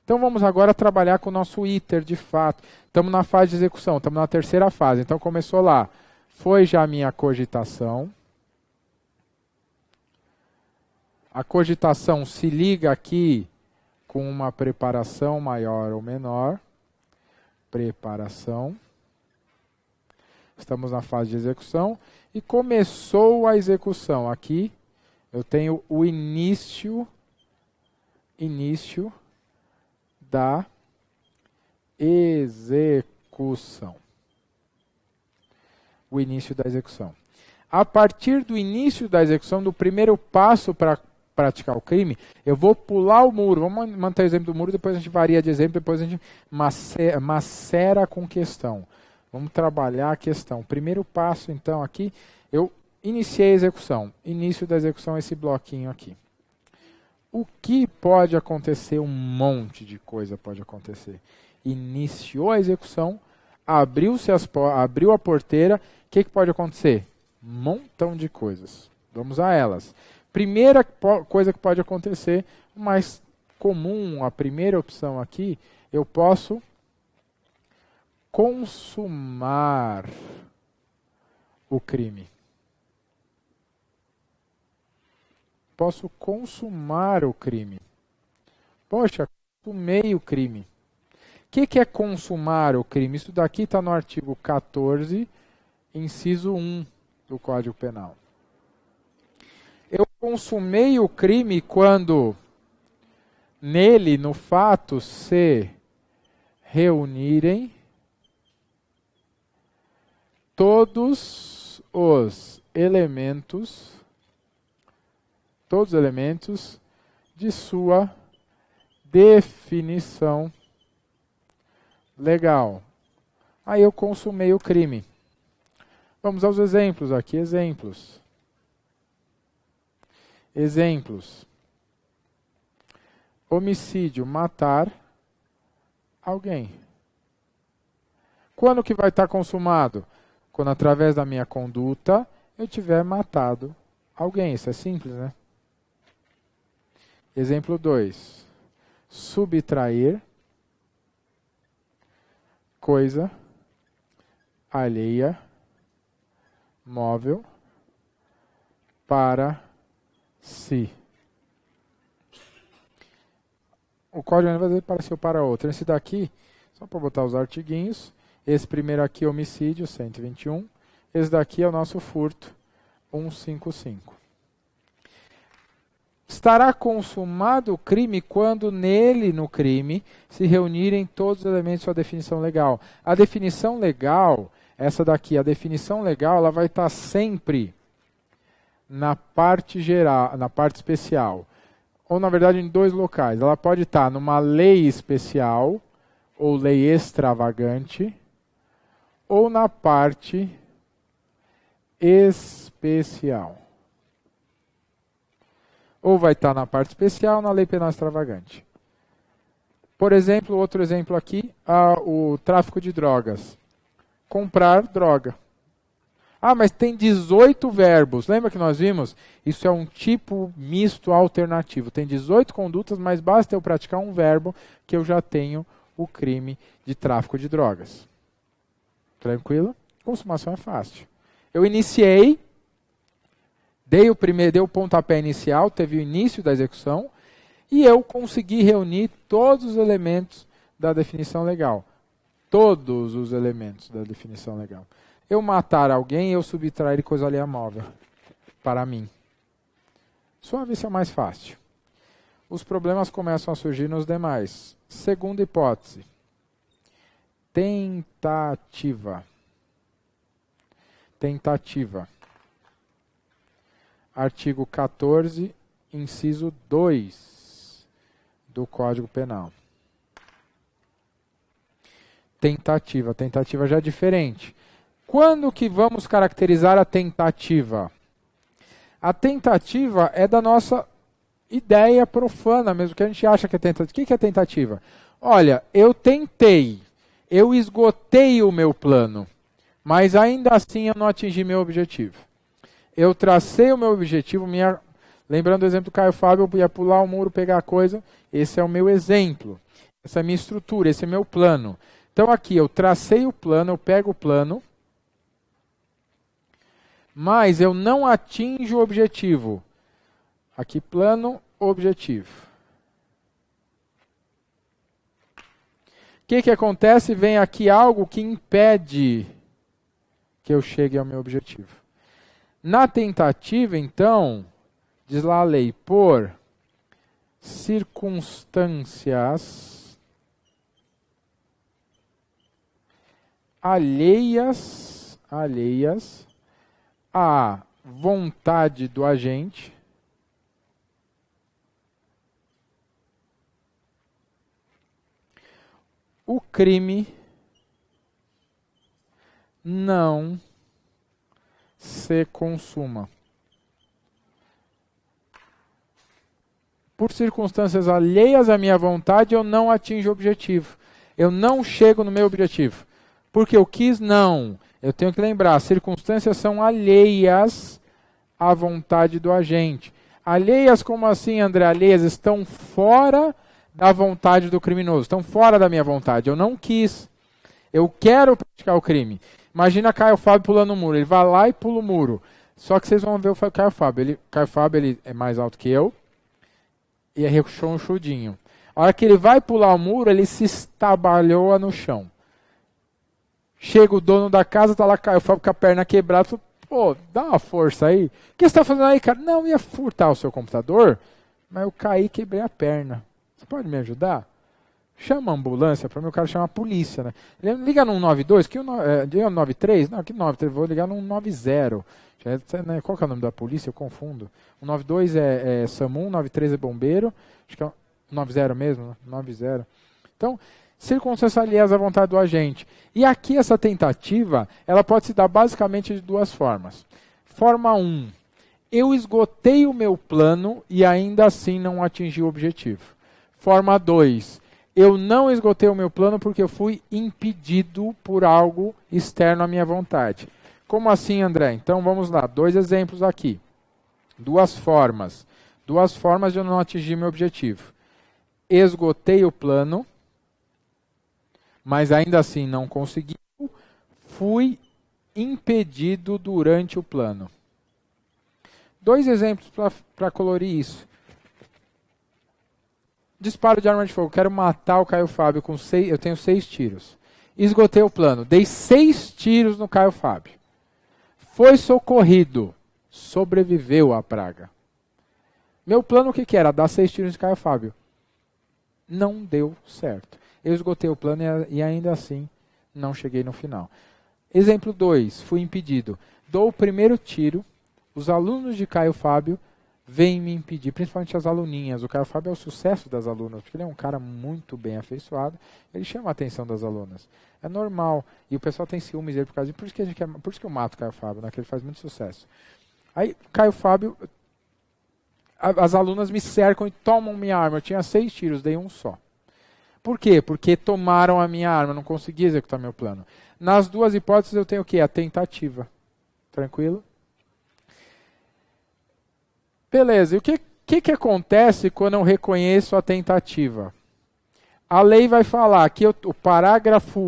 Então vamos agora trabalhar com o nosso iter de fato. Estamos na fase de execução, estamos na terceira fase. Então começou lá. Foi já a minha cogitação. A cogitação se liga aqui com uma preparação maior ou menor. Preparação. Estamos na fase de execução. E começou a execução. Aqui eu tenho o início da execução. O início da execução. A partir do início da execução, do primeiro passo para praticar o crime, eu vou pular o muro. Vamos manter o exemplo do muro, depois a gente varia de exemplo, depois a gente macera com questão. Vamos trabalhar a questão. Primeiro passo, então, aqui, eu iniciei a execução. Início da execução, esse bloquinho aqui. O que pode acontecer? Um monte de coisa pode acontecer. Iniciou a execução, abriu a porteira, o que pode acontecer? Um montão de coisas. Vamos a elas. Primeira coisa que pode acontecer, mais comum, a primeira opção aqui, eu posso consumar o crime. Posso consumar o crime. Poxa, consumei o crime. O que é consumar o crime? Isso daqui está no artigo 14, inciso 1 do Código Penal. Eu consumei o crime quando nele, no fato, se reunirem todos os elementos de sua definição legal. Aí eu consumei o crime. Vamos aos exemplos aqui. Exemplos. Homicídio, matar alguém. Quando que vai estar consumado? Quando através da minha conduta eu tiver matado alguém. Isso é simples, né? Exemplo 2. Subtrair coisa alheia, móvel, para si. O código vai dizer para si ou para outro. Esse daqui, só para botar os artiguinhos. Esse primeiro aqui é homicídio, 121. Esse daqui é o nosso furto, 155. Estará consumado o crime quando nele, no crime, se reunirem todos os elementos de sua definição legal. A definição legal, essa daqui, a definição legal, ela vai estar sempre na parte geral, na parte especial. Ou, na verdade, em dois locais. Ela pode estar numa lei especial, ou lei extravagante, ou na parte especial. Ou vai estar na parte especial, na lei penal extravagante. Por exemplo, outro exemplo aqui, o tráfico de drogas. Comprar droga. Ah, mas tem 18 verbos. Lembra que nós vimos? Isso é um tipo misto alternativo. Tem 18 condutas, mas basta eu praticar um verbo que eu já tenho o crime de tráfico de drogas. Tranquilo? Consumação é fácil. Eu iniciei, dei o pontapé inicial, teve o início da execução, e eu consegui reunir todos os elementos da definição legal. Todos os elementos da definição legal. Eu matar alguém, eu subtrair coisa alheia móvel. Para mim. Só ver se é mais fácil. Os problemas começam a surgir nos demais. Segunda hipótese. Tentativa. Tentativa. Artigo 14, inciso 2 do Código Penal. Tentativa. Tentativa já é diferente. Quando que vamos caracterizar a tentativa? A tentativa é da nossa ideia profana mesmo, que a gente acha que é tentativa. O que é tentativa? Olha, eu tentei, eu esgotei o meu plano, mas ainda assim eu não atingi meu objetivo. Eu tracei o meu objetivo, lembrando o exemplo do Caio Fábio, eu ia pular o muro, pegar a coisa, esse é o meu exemplo. Essa é a minha estrutura, esse é meu plano. Então aqui eu tracei o plano, eu pego o plano, mas eu não atinjo o objetivo. Aqui plano, objetivo. O que acontece? Vem aqui algo que impede que eu chegue ao meu objetivo. Na tentativa, então, diz lá a lei, por circunstâncias alheias à vontade do agente, o crime não se consuma. Por circunstâncias alheias à minha vontade, eu não atinjo o objetivo. Eu não chego no meu objetivo. Porque eu quis, não. Eu tenho que lembrar, circunstâncias são alheias à vontade do agente. Alheias como assim, André? Alheias estão fora da vontade do criminoso, estão fora da minha vontade. Eu não quis. Eu quero praticar o crime. Imagina Caio Fábio pulando o muro. Ele vai lá e pula o muro. Só que vocês vão ver o Caio Fábio. Caio Fábio ele é mais alto que eu e é rechonchudinho. A hora que ele vai pular o muro, ele se estabalhou no chão. Chega o dono da casa, tá lá Caio Fábio com a perna quebrada. Fala, pô, dá uma força aí. O que você está fazendo aí, cara? Não, ia furtar o seu computador, mas eu caí e quebrei a perna. Você pode me ajudar? Chama a ambulância para mim, o cara chama a polícia, né? Liga no 192, que o 93? Não, que 93, vou ligar no 190. Qual que é o nome da polícia? Eu confundo. O 92 é SAMU, 93 é bombeiro, acho que é o 90 mesmo, né? 90. Então, circunstâncias alheias à vontade do agente. E aqui essa tentativa, ela pode se dar basicamente de duas formas. Forma 1, eu esgotei o meu plano e ainda assim não atingi o objetivo. Forma 2, eu não esgotei o meu plano porque eu fui impedido por algo externo à minha vontade. Como assim, André? Então vamos lá, 2 exemplos aqui. Duas formas de eu não atingir meu objetivo. Esgotei o plano, mas ainda assim não consegui, fui impedido durante o plano. 2 exemplos para colorir isso. Disparo de arma de fogo, quero matar o Caio Fábio com 6, eu tenho 6 tiros. Esgotei o plano, dei 6 tiros no Caio Fábio. Foi socorrido, sobreviveu à praga. Meu plano o que era? Dar 6 tiros no Caio Fábio. Não deu certo. Eu esgotei o plano e ainda assim não cheguei no final. Exemplo 2, fui impedido. Dou o primeiro tiro, os alunos de Caio Fábio vêm me impedir, principalmente as aluninhas. O Caio Fábio é o sucesso das alunas, porque ele é um cara muito bem afeiçoado, ele chama a atenção das alunas. É normal, e o pessoal tem ciúmes dele por causa disso, por isso que eu mato o Caio Fábio, né, que ele faz muito sucesso. Aí, Caio Fábio, as alunas me cercam e tomam minha arma. Eu tinha 6 tiros, dei um só. Por quê? Porque tomaram a minha arma, não consegui executar meu plano. Nas 2 hipóteses eu tenho o quê? A tentativa. Tranquilo? Beleza, e o que acontece quando eu reconheço a tentativa? A lei vai falar que o parágrafo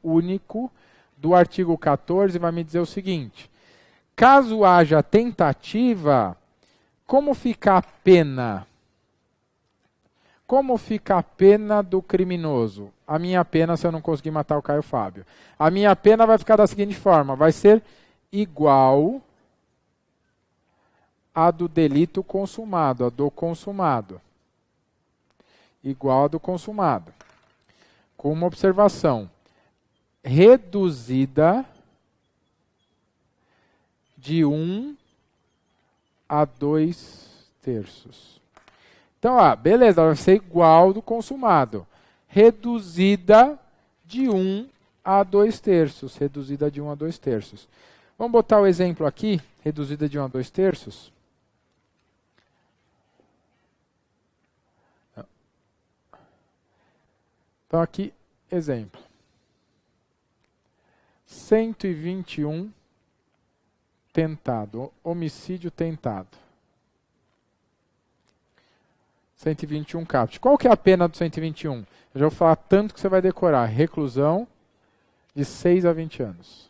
único do artigo 14 vai me dizer o seguinte: caso haja tentativa, como fica a pena? Como fica a pena do criminoso? A minha pena, se eu não conseguir matar o Caio Fábio, a minha pena vai ficar da seguinte forma: vai ser igual a do delito consumado, a do consumado. Igual a do consumado. Com uma observação: reduzida de 1 a 2/3. Então, beleza, ela vai ser igual do consumado. Reduzida de 1 a 2/3. Reduzida de 1 a 2/3. Vamos botar o exemplo aqui, reduzida de 1 a 2/3. Então, aqui, exemplo. 121 tentado, homicídio tentado. 121 caput. Qual que é a pena do 121? Eu já vou falar tanto que você vai decorar. Reclusão de 6 a 20 anos.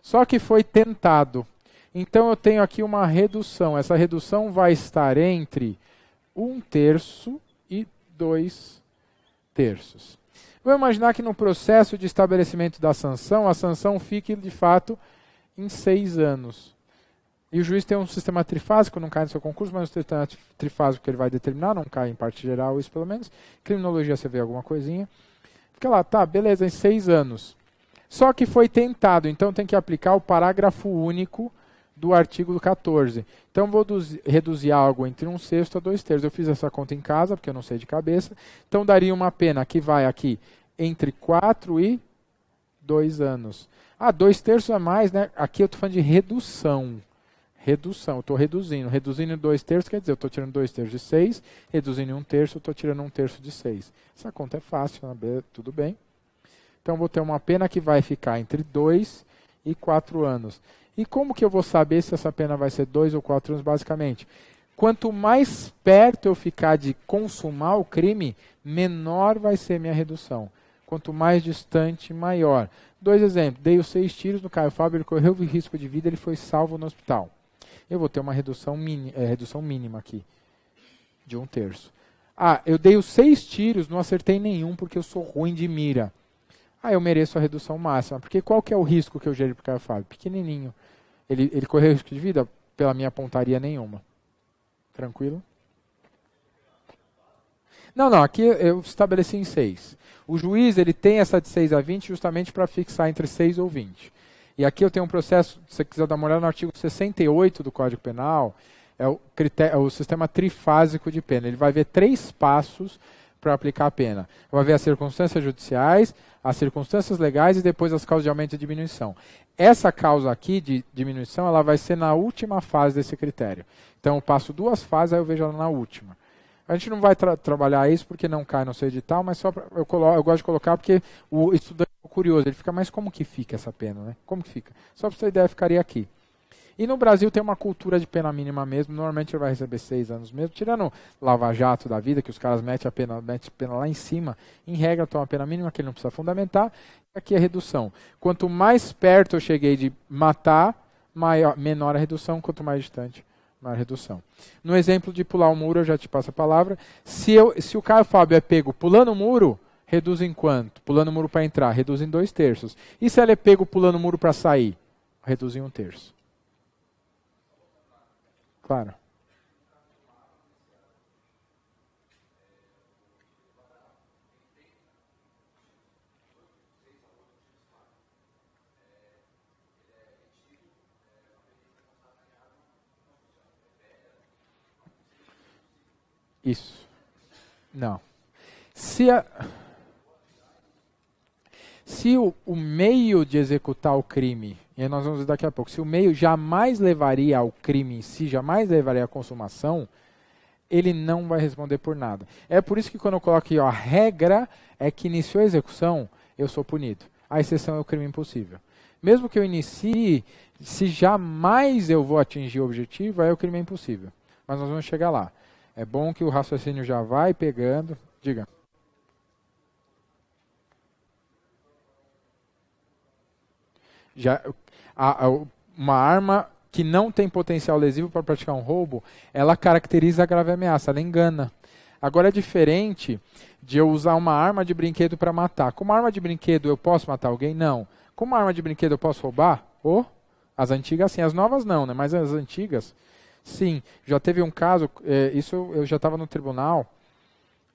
Só que foi tentado. Então eu tenho aqui uma redução. Essa redução vai estar entre 1/3 e 2/3. Vamos imaginar que no processo de estabelecimento da sanção, a sanção fique de fato em 6 anos. E o juiz tem um sistema trifásico, não cai no seu concurso, mas o sistema trifásico que ele vai determinar, não cai em parte geral, isso pelo menos. Criminologia você vê alguma coisinha. Fica lá, tá, beleza, em 6 anos. Só que foi tentado, então tem que aplicar o parágrafo único do artigo 14. Então vou reduzir algo entre 1/6 a 2/3. Eu fiz essa conta em casa, porque eu não sei de cabeça. Então daria uma pena que vai aqui entre 4 e 2 anos. 2/3 a mais, né? Aqui eu estou falando de redução. Redução, eu estou reduzindo. Reduzindo em 2/3 quer dizer, eu estou tirando 2/3 de 6, reduzindo em 1/3, eu estou tirando 1/3 de 6. Essa conta é fácil, né? Tudo bem. Então vou ter uma pena que vai ficar entre 2 e 4 anos. E como que eu vou saber se essa pena vai ser 2 ou 4 anos, basicamente? Quanto mais perto eu ficar de consumar o crime, menor vai ser minha redução. Quanto mais distante, maior. 2 exemplos. Dei os 6 tiros no Caio Fábio, ele correu risco de vida, ele foi salvo no hospital. Eu vou ter uma redução mínima aqui, de 1/3. Eu dei os 6 tiros, não acertei nenhum porque eu sou ruim de mira. Eu mereço a redução máxima. Porque qual que é o risco que eu gerei para o Caio Fábio? Pequenininho. Ele correu risco de vida? Pela minha pontaria nenhuma. Tranquilo? Não, aqui eu estabeleci em 6. O juiz ele tem essa de 6 a 20 justamente para fixar entre 6 ou 20. E aqui eu tenho um processo, se você quiser dar uma olhada no artigo 68 do Código Penal, é o sistema trifásico de pena. Ele vai ver 3 passos para aplicar a pena. Vai ver as circunstâncias judiciais, as circunstâncias legais e depois as causas de aumento e diminuição. Essa causa aqui de diminuição, ela vai ser na última fase desse critério. Então eu passo 2 fases, aí eu vejo ela na última. A gente não vai trabalhar isso porque não cai no seu edital, mas só eu gosto de colocar porque o estudante é curioso, ele fica, mas como que fica essa pena, né? Como que fica? Só para você ter ideia, ficaria aqui. E no Brasil tem uma cultura de pena mínima mesmo, normalmente ele vai receber 6 anos mesmo, tirando Lava Jato da vida, que os caras metem a pena lá em cima, em regra toma a pena mínima, que ele não precisa fundamentar, aqui é redução. Quanto mais perto eu cheguei de matar, menor a redução, quanto mais distante, maior a redução. No exemplo de pular o muro, eu já te passo a palavra, se o Caio Fábio é pego pulando o muro, reduz em quanto? Pulando o muro para entrar, reduz em 2/3. E se ele é pego pulando o muro para sair? Reduz em 1/3. Claro. Isso. Não. Se o meio de executar o crime, e aí nós vamos ver daqui a pouco, se o meio jamais levaria ao crime em si, jamais levaria à consumação, ele não vai responder por nada. É por isso que quando eu coloco aqui, a regra é que iniciou a execução, eu sou punido. A exceção é o crime impossível. Mesmo que eu inicie, se jamais eu vou atingir o objetivo, aí o crime é impossível. Mas nós vamos chegar lá. É bom que o raciocínio já vai pegando. Diga. Uma arma que não tem potencial lesivo para praticar um roubo, ela caracteriza a grave ameaça, ela engana. Agora é diferente de eu usar uma arma de brinquedo para matar. Com uma arma de brinquedo eu posso matar alguém? Não. Com uma arma de brinquedo eu posso roubar? As antigas sim, as novas não, né? Mas as antigas, sim. Já teve um caso, isso eu já estava no tribunal,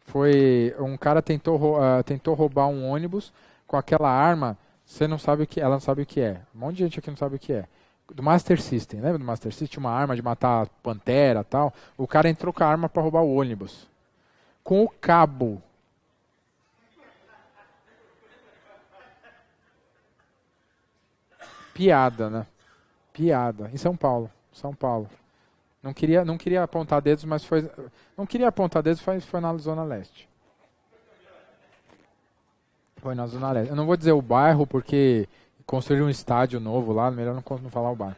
foi um cara tentou roubar um ônibus com aquela arma. Você não sabe o que, ela não sabe o que é. Um monte de gente aqui não sabe o que é. Do Master System, lembra do Master System? Uma arma de matar pantera e tal. O cara entrou com a arma para roubar o ônibus. Com o cabo. Piada, né? Piada. Em São Paulo. São Paulo. Não queria apontar dedos, mas foi... Não queria apontar dedos, foi na Zona Leste. Foi na Zona Leste. Eu não vou dizer o bairro, porque construíram um estádio novo lá, melhor não falar o bairro.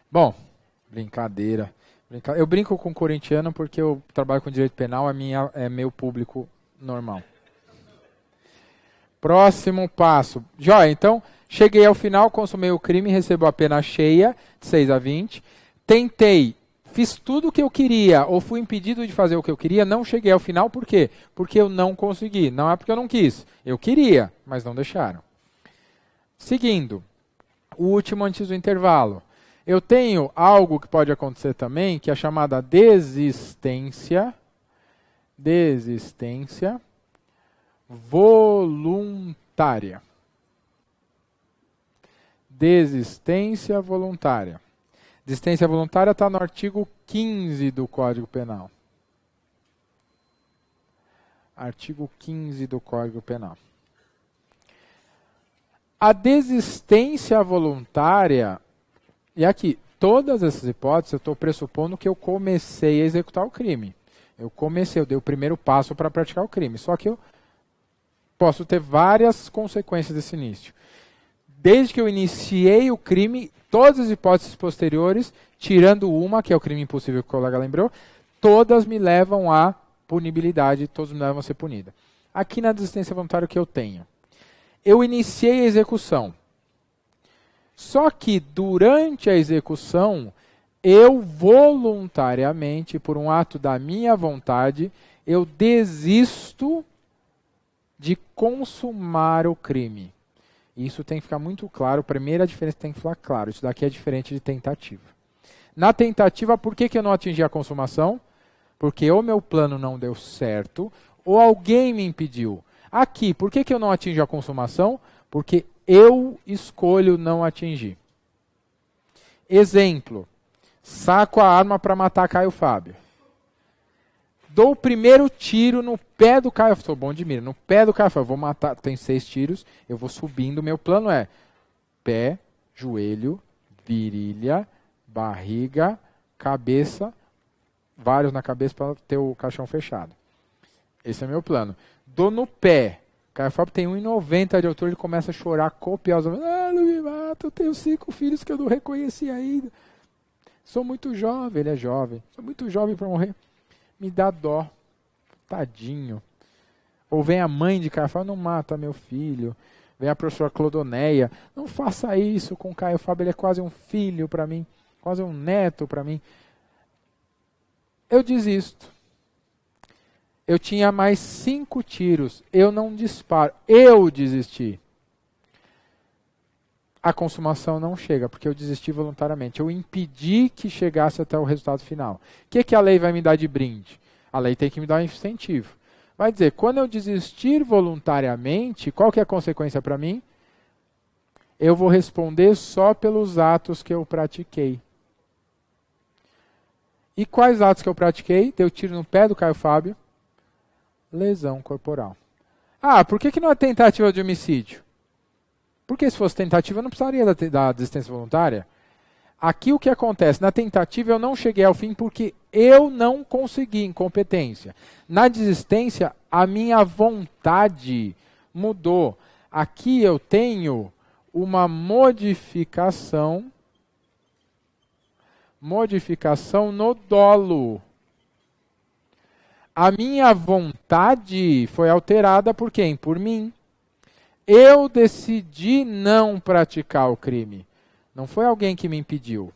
Bom, brincadeira. Eu brinco com corintiano porque eu trabalho com direito penal, é meu público normal. Próximo passo. Joia, então, cheguei ao final, consumei o crime, recebo a pena cheia, de 6 a 20. Tentei, fiz tudo o que eu queria, ou fui impedido de fazer o que eu queria, não cheguei ao final, por quê? Porque eu não consegui. Não é porque eu não quis. Eu queria, mas não deixaram. Seguindo, o último antes do intervalo. Eu tenho algo que pode acontecer também, que é a chamada desistência voluntária. Desistência voluntária. Desistência voluntária está no artigo 15 do Código Penal. Artigo 15 do Código Penal. A desistência voluntária, e aqui, todas essas hipóteses, eu estou pressupondo que eu comecei a executar o crime. Eu dei o primeiro passo para praticar o crime. Só que eu posso ter várias consequências desse início. Desde que eu iniciei o crime, todas as hipóteses posteriores, tirando uma, que é o crime impossível que o colega lembrou, todas me levam à punibilidade, todas me levam a ser punida. Aqui na desistência voluntária o que eu tenho? Eu iniciei a execução. Só que durante a execução, eu voluntariamente, por um ato da minha vontade, eu desisto de consumar o crime. Isso tem que ficar muito claro. A primeira diferença tem que ficar claro. Isso daqui é diferente de tentativa. Na tentativa, por que eu não atingi a consumação? Porque o meu plano não deu certo, ou alguém me impediu. Aqui, por que eu não atingi a consumação? Porque eu escolho não atingir. Exemplo. Saco a arma para matar Caio Fábio. Dou o primeiro tiro no pé do Caio. Sou bom de mira. No pé do Caio Fábio. Vou matar. Tem 6 tiros. Eu vou subindo. Meu plano é pé, joelho, virilha, barriga, cabeça. Vários na cabeça para ter o caixão fechado. Esse é meu plano. Dou no pé. Caio Fábio tem 1,90 de altura. Ele começa a chorar copiosamente. Ah, não me mata. Eu tenho 5 filhos que eu não reconheci ainda. Sou muito jovem. Ele é jovem. Sou muito jovem para morrer. Me dá dó. Tadinho. Ou vem a mãe de Caio Fábio. Não mata meu filho. Vem a professora Clodoneia. Não faça isso com Caio Fábio. Ele é quase um filho para mim. Quase um neto para mim. Eu desisto. Eu tinha mais 5 tiros. Eu não disparo. Eu desisti. A consumação não chega, porque eu desisti voluntariamente. Eu impedi que chegasse até o resultado final. O que a lei vai me dar de brinde? A lei tem que me dar um incentivo. Vai dizer, quando eu desistir voluntariamente, qual que é a consequência para mim? Eu vou responder só pelos atos que eu pratiquei. E quais atos que eu pratiquei? Dei o tiro no pé do Caio Fábio. Lesão corporal. Ah, por que não é tentativa de homicídio? Porque se fosse tentativa, eu não precisaria da desistência voluntária. Aqui o que acontece? Na tentativa eu não cheguei ao fim porque eu não consegui incompetência. Na desistência, a minha vontade mudou. Aqui eu tenho uma modificação no dolo. A minha vontade foi alterada por quem? Por mim. Eu decidi não praticar o crime. Não foi alguém que me impediu.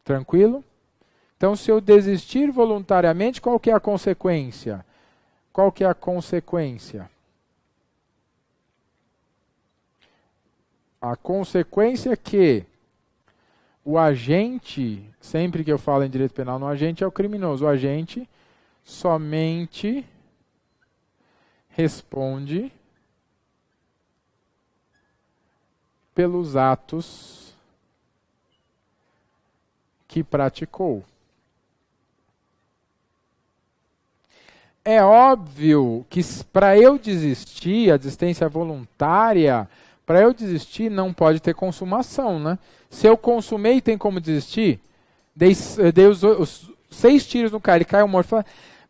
Tranquilo? Então, se eu desistir voluntariamente, qual que é a consequência? Qual que é a consequência? A consequência é que o agente, sempre que eu falo em direito penal, no agente é o criminoso. O agente somente responde pelos atos que praticou. É óbvio que para eu desistir, a desistência voluntária, para eu desistir não pode ter consumação, né? Se eu consumei, tem como desistir? Dei os 6 tiros no cara, ele caiu morto. Fala,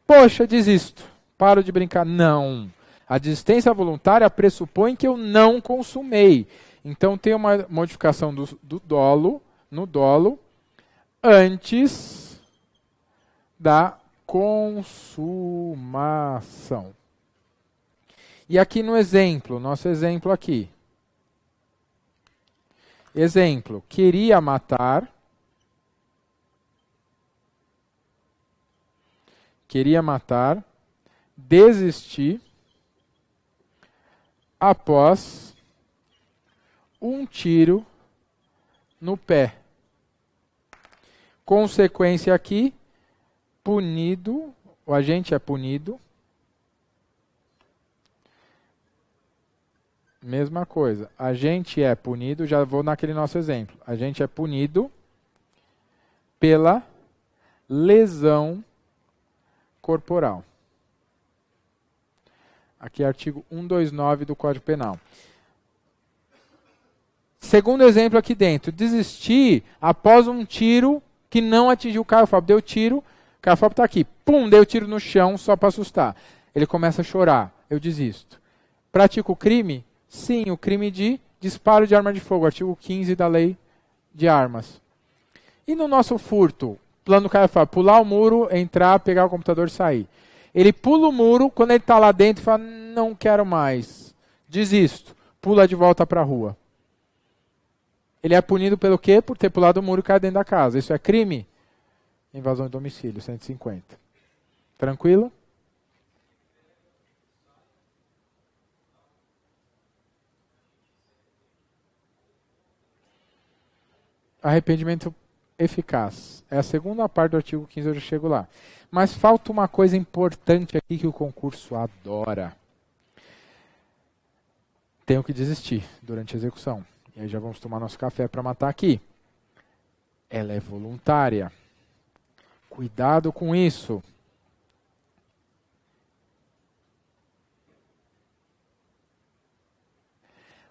poxa, desisto, paro de brincar. Não. A desistência voluntária pressupõe que eu não consumei. Então tem uma modificação do dolo, no dolo, antes da consumação. E aqui no exemplo, nosso exemplo aqui. Exemplo, queria matar, desisti após um tiro no pé. Consequência aqui, punido, o agente é punido. Mesma coisa, a gente é punido, já vou naquele nosso exemplo, a gente é punido pela lesão corporal. Aqui é artigo 129 do Código Penal. Segundo exemplo aqui dentro, desistir após um tiro que não atingiu o Caio Fábio. Deu tiro, o Caio Fábio está aqui, pum, deu tiro no chão só para assustar. Ele começa a chorar, eu desisto. Pratico o crime? Sim, o crime de disparo de arma de fogo, artigo 15 da Lei de Armas. E no nosso furto, plano do Caio Fábio, pular o muro, entrar, pegar o computador e sair. Ele pula o muro, quando ele está lá dentro, fala, não quero mais, desisto, pula de volta para a rua. Ele é punido pelo quê? Por ter pulado o muro e caído dentro da casa. Isso é crime? Invasão de domicílio, 150. Tranquilo? Arrependimento eficaz. É a segunda parte do artigo 15, eu já chego lá. Mas falta uma coisa importante aqui que o concurso adora. Tenho que desistir durante a execução. E aí já vamos tomar nosso café para matar aqui. Ela é voluntária. Cuidado com isso.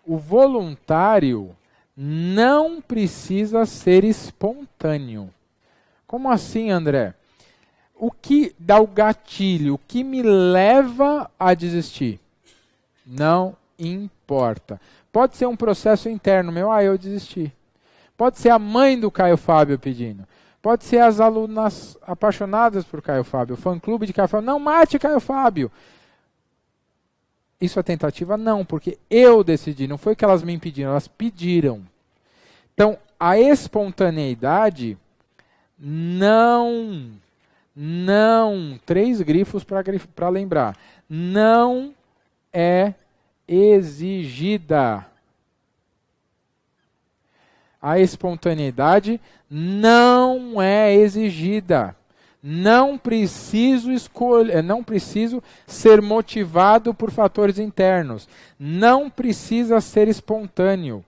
O voluntário não precisa ser espontâneo. Como assim, André? O que dá o gatilho? O que me leva a desistir? Não importa. Pode ser um processo interno meu, eu desisti. Pode ser a mãe do Caio Fábio pedindo. Pode ser as alunas apaixonadas por Caio Fábio, o fã-clube de Caio Fábio. Não mate Caio Fábio. Isso é tentativa? Não, porque eu decidi. Não foi que elas me impediram, elas pediram. Então, a espontaneidade não, três grifos para lembrar, não é exigida. A espontaneidade não é exigida. Não preciso ser motivado por fatores internos. Não precisa ser espontâneo.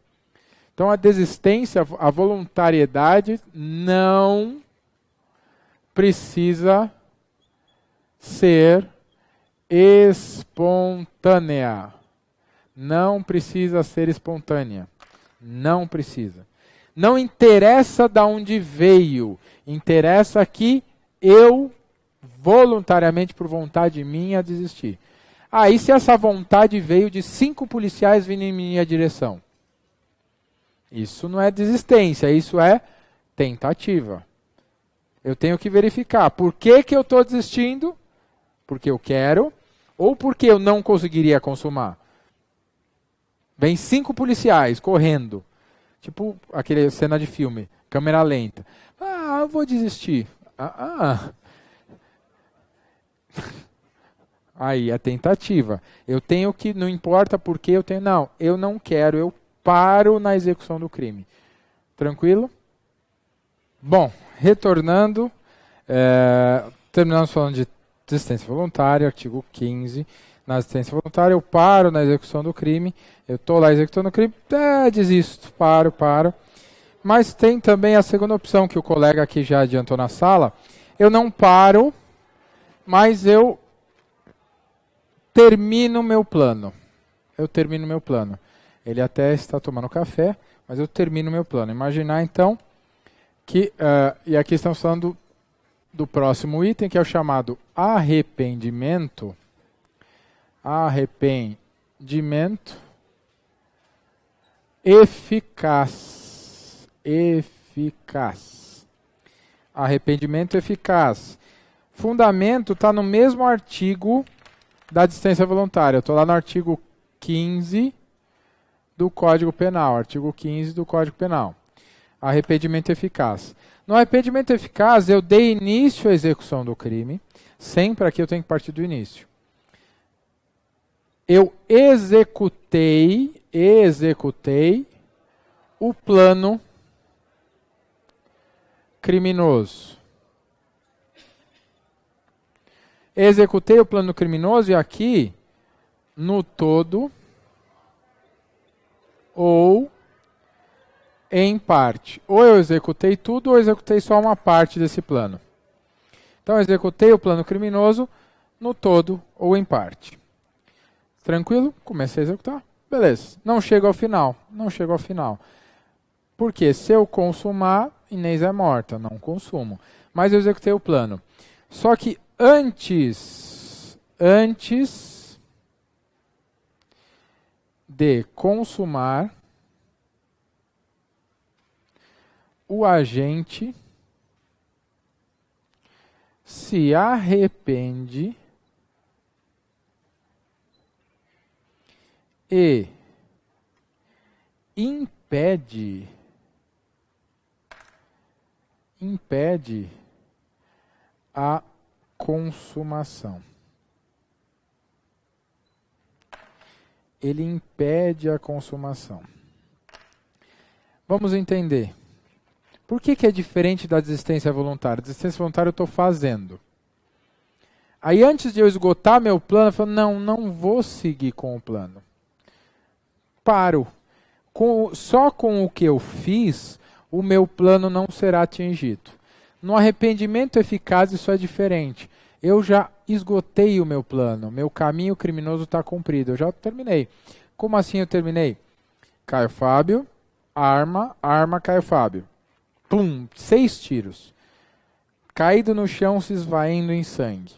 Então a desistência, a voluntariedade não precisa ser espontânea. Não precisa ser espontânea. Não precisa. Não interessa de onde veio. Interessa que eu, voluntariamente, por vontade minha, desisti. E se essa vontade veio de 5 policiais vindo em minha direção? Isso não é desistência, isso é tentativa. Eu tenho que verificar por que eu estou desistindo, porque eu quero, ou porque eu não conseguiria consumar. Vem 5 policiais correndo, tipo aquele cena de filme, câmera lenta. Eu vou desistir. Aí é tentativa. Eu tenho que, não importa por que eu tenho, não, eu não quero, eu paro na execução do crime. Tranquilo? Bom, retornando, terminamos falando de desistência voluntária, artigo 15. Na assistência voluntária, eu paro na execução do crime, eu estou lá executando o crime, desisto, paro. Mas tem também a segunda opção que o colega aqui já adiantou na sala, eu não paro, mas eu termino meu plano. Ele até está tomando café, mas eu termino meu plano. Imaginar então que, e aqui estamos falando do próximo item, que é o chamado arrependimento eficaz. Arrependimento eficaz. Fundamento está no mesmo artigo da desistência voluntária. Eu estou lá no artigo 15 do Código Penal. Artigo 15 do Código Penal. Arrependimento eficaz. No arrependimento eficaz, eu dei início à execução do crime. Sempre aqui eu tenho que partir do início. Eu executei o plano criminoso. Executei o plano criminoso e aqui, no todo ou em parte. Ou eu executei tudo ou eu executei só uma parte desse plano. Então, eu executei o plano criminoso no todo ou em parte. Tranquilo? Comecei a executar. Beleza. Não chego ao final. Não chego ao final. Porque se eu consumar, Inês é morta. Não consumo. Mas eu executei o plano. Só que antes de consumar, o agente se arrepende e impede a consumação. Ele impede a consumação. Vamos entender. Por que é diferente da desistência voluntária? A desistência voluntária eu estou fazendo. Aí antes de eu esgotar meu plano, eu falo, não vou seguir com o plano. Paro. Só com o que eu fiz, o meu plano não será atingido. No arrependimento eficaz, isso é diferente. Eu já esgotei o meu plano, meu caminho criminoso está cumprido, eu já terminei. Como assim eu terminei? Caio Fábio, arma, Caio Fábio. Pum, 6 tiros. Caído no chão, se esvaindo em sangue.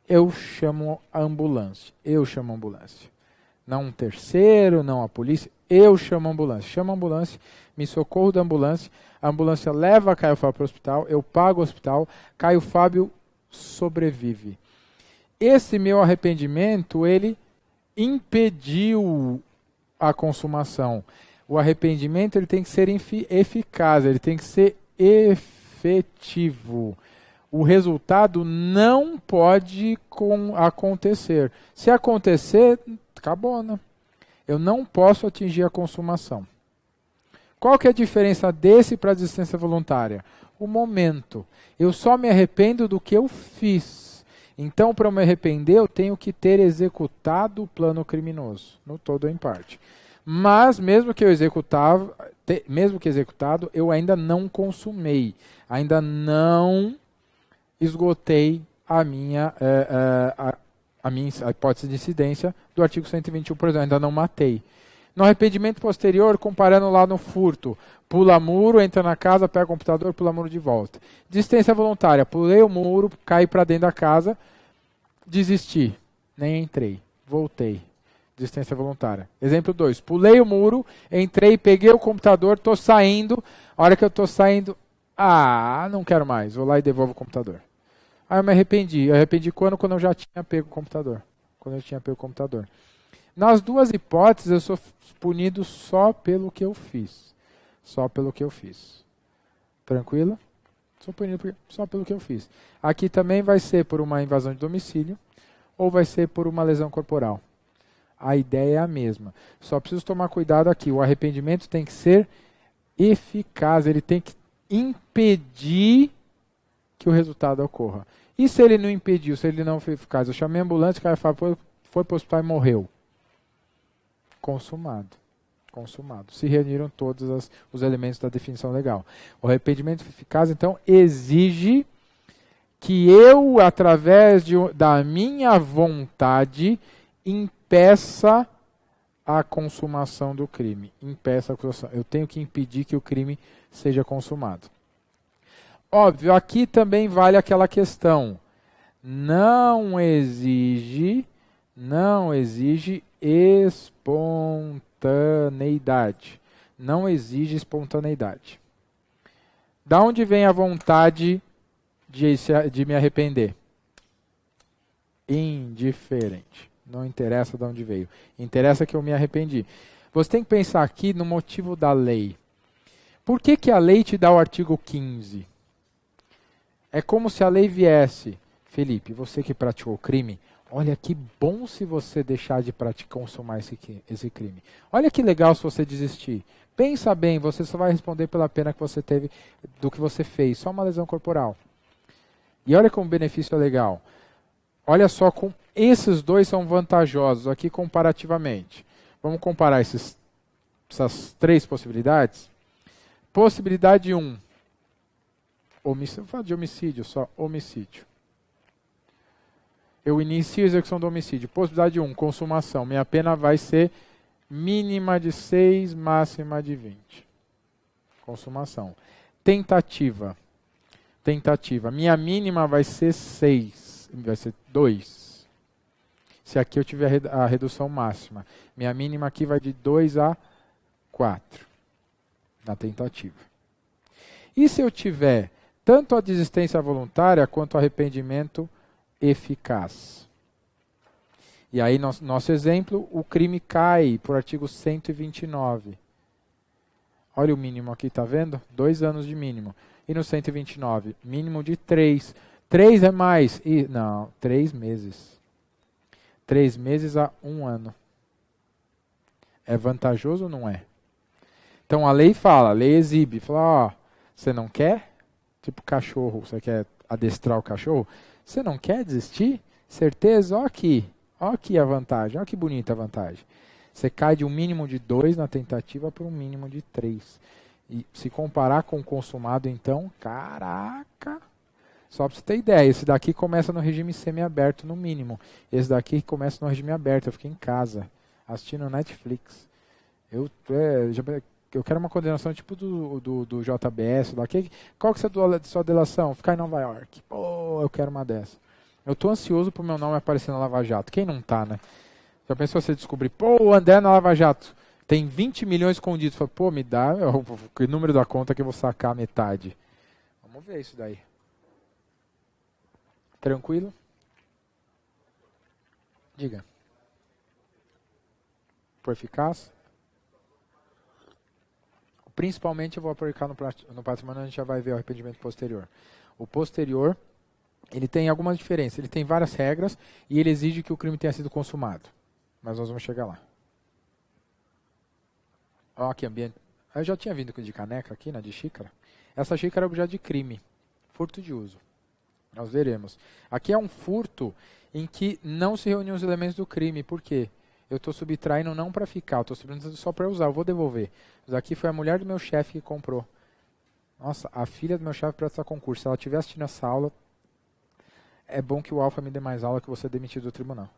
Eu chamo a ambulância. Não um terceiro, não a polícia. Eu chamo a ambulância. Chamo a ambulância, me socorro da ambulância. A ambulância leva Caio Fábio para o hospital. Eu pago o hospital. Caio Fábio sobrevive. Esse meu arrependimento, ele impediu a consumação. O arrependimento ele tem que ser eficaz, ele tem que ser efetivo. O resultado não pode acontecer. Se acontecer, acabou, né? Eu não posso atingir a consumação. Qual que é a diferença desse para a desistência voluntária? O momento. Eu só me arrependo do que eu fiz. Então, para eu me arrepender, eu tenho que ter executado o plano criminoso, no todo ou em parte. Mas, mesmo que executado, eu ainda não consumei, ainda não esgotei a minha hipótese de incidência do artigo 121, por exemplo, ainda não matei. No arrependimento posterior, comparando lá no furto, pula muro, entra na casa, pega o computador, pula muro de volta. Desistência voluntária, pulei o muro, caí para dentro da casa, desisti, nem entrei, voltei. Desistência voluntária. Exemplo 2. Pulei o muro, entrei, peguei o computador, estou saindo. A hora que eu estou saindo, não quero mais, vou lá e devolvo o computador. Aí eu me arrependi. Eu arrependi quando eu já tinha pego o computador. Nas duas hipóteses, eu sou punido só pelo que eu fiz. Tranquilo? Sou punido só pelo que eu fiz. Aqui também vai ser por uma invasão de domicílio ou vai ser por uma lesão corporal. A ideia é a mesma. Só preciso tomar cuidado aqui. O arrependimento tem que ser eficaz. Ele tem que impedir que o resultado ocorra. E se ele não impediu, se ele não foi eficaz? Eu chamei a ambulância, o cara foi para o hospital e morreu. Consumado. Se reuniram todos os elementos da definição legal. O arrependimento eficaz, então, exige que eu, através da minha vontade, impeça a consumação do crime. Eu tenho que impedir que o crime seja consumado. Óbvio, aqui também vale aquela questão. Não exige espontaneidade. Da onde vem a vontade de me arrepender? Indiferente. Não interessa de onde veio. Interessa que eu me arrependi. Você tem que pensar aqui no motivo da lei. Por que, que a lei te dá o artigo 15? É como se a lei viesse. Felipe, você que praticou o crime, olha que bom se você deixar de consumar esse crime. Olha que legal se você desistir. Pensa bem, você só vai responder pela pena que você teve do que você fez. Só uma lesão corporal. E olha como o benefício é legal. Olha só como esses dois são vantajosos aqui comparativamente. Vamos comparar essas três possibilidades? Possibilidade 1. Vou falar de homicídio, só homicídio. Eu inicio a execução do homicídio. Possibilidade 1, consumação. Minha pena vai ser mínima de 6, máxima de 20. Consumação. Tentativa. Minha mínima vai ser 6, vai ser 2. Se aqui eu tiver a redução máxima. Minha mínima aqui vai de 2 a 4. Na tentativa. E se eu tiver tanto a desistência voluntária quanto o arrependimento eficaz? E aí, nosso exemplo, o crime cai por artigo 129. Olha o mínimo aqui, tá vendo? 2 anos de mínimo. E no 129, mínimo de 3. 3 é mais. Não, 3 meses. 3 meses a 1 ano. É vantajoso ou não é? Então a lei fala, a lei exibe. Fala, ó, você não quer? Tipo cachorro, você quer adestrar o cachorro? Você não quer desistir? Certeza? Ó aqui a vantagem, olha que bonita a vantagem. Você cai de um mínimo de 2 na tentativa para um mínimo de 3. E se comparar com o consumado, então, caraca! Só para você ter ideia, esse daqui começa no regime semiaberto, no mínimo. Esse daqui começa no regime aberto, eu fiquei em casa, assistindo Netflix. Eu quero uma condenação tipo do JBS, daqui. Qual que é a sua delação? Ficar em Nova York. Pô, eu quero uma dessa. Eu tô ansioso pro meu nome aparecer na Lava Jato. Quem não tá, né? Já pensou você descobrir, pô, o André na Lava Jato tem 20 milhões escondidos. Fala, pô, me dá o número da conta que eu vou sacar metade. Vamos ver isso daí. Tranquilo? Diga. Por eficaz? Principalmente eu vou aplicar no patrimônio, a gente já vai ver o arrependimento posterior. O posterior, ele tem algumas diferenças. Ele tem várias regras e ele exige que o crime tenha sido consumado. Mas nós vamos chegar lá. Ó, que ambiente. Eu já tinha vindo de caneca aqui, né, de xícara. Essa xícara é objeto de crime. Furto de uso. Nós veremos. Aqui é um furto em que não se reuniam os elementos do crime. Por quê? Eu estou subtraindo não para ficar, eu estou subtraindo só para usar, eu vou devolver. Isso aqui foi a mulher do meu chefe que comprou. Nossa, a filha do meu chefe presta concurso. Se ela estiver assistindo essa aula, é bom que o Alfa me dê mais aula que você é demitido do tribunal.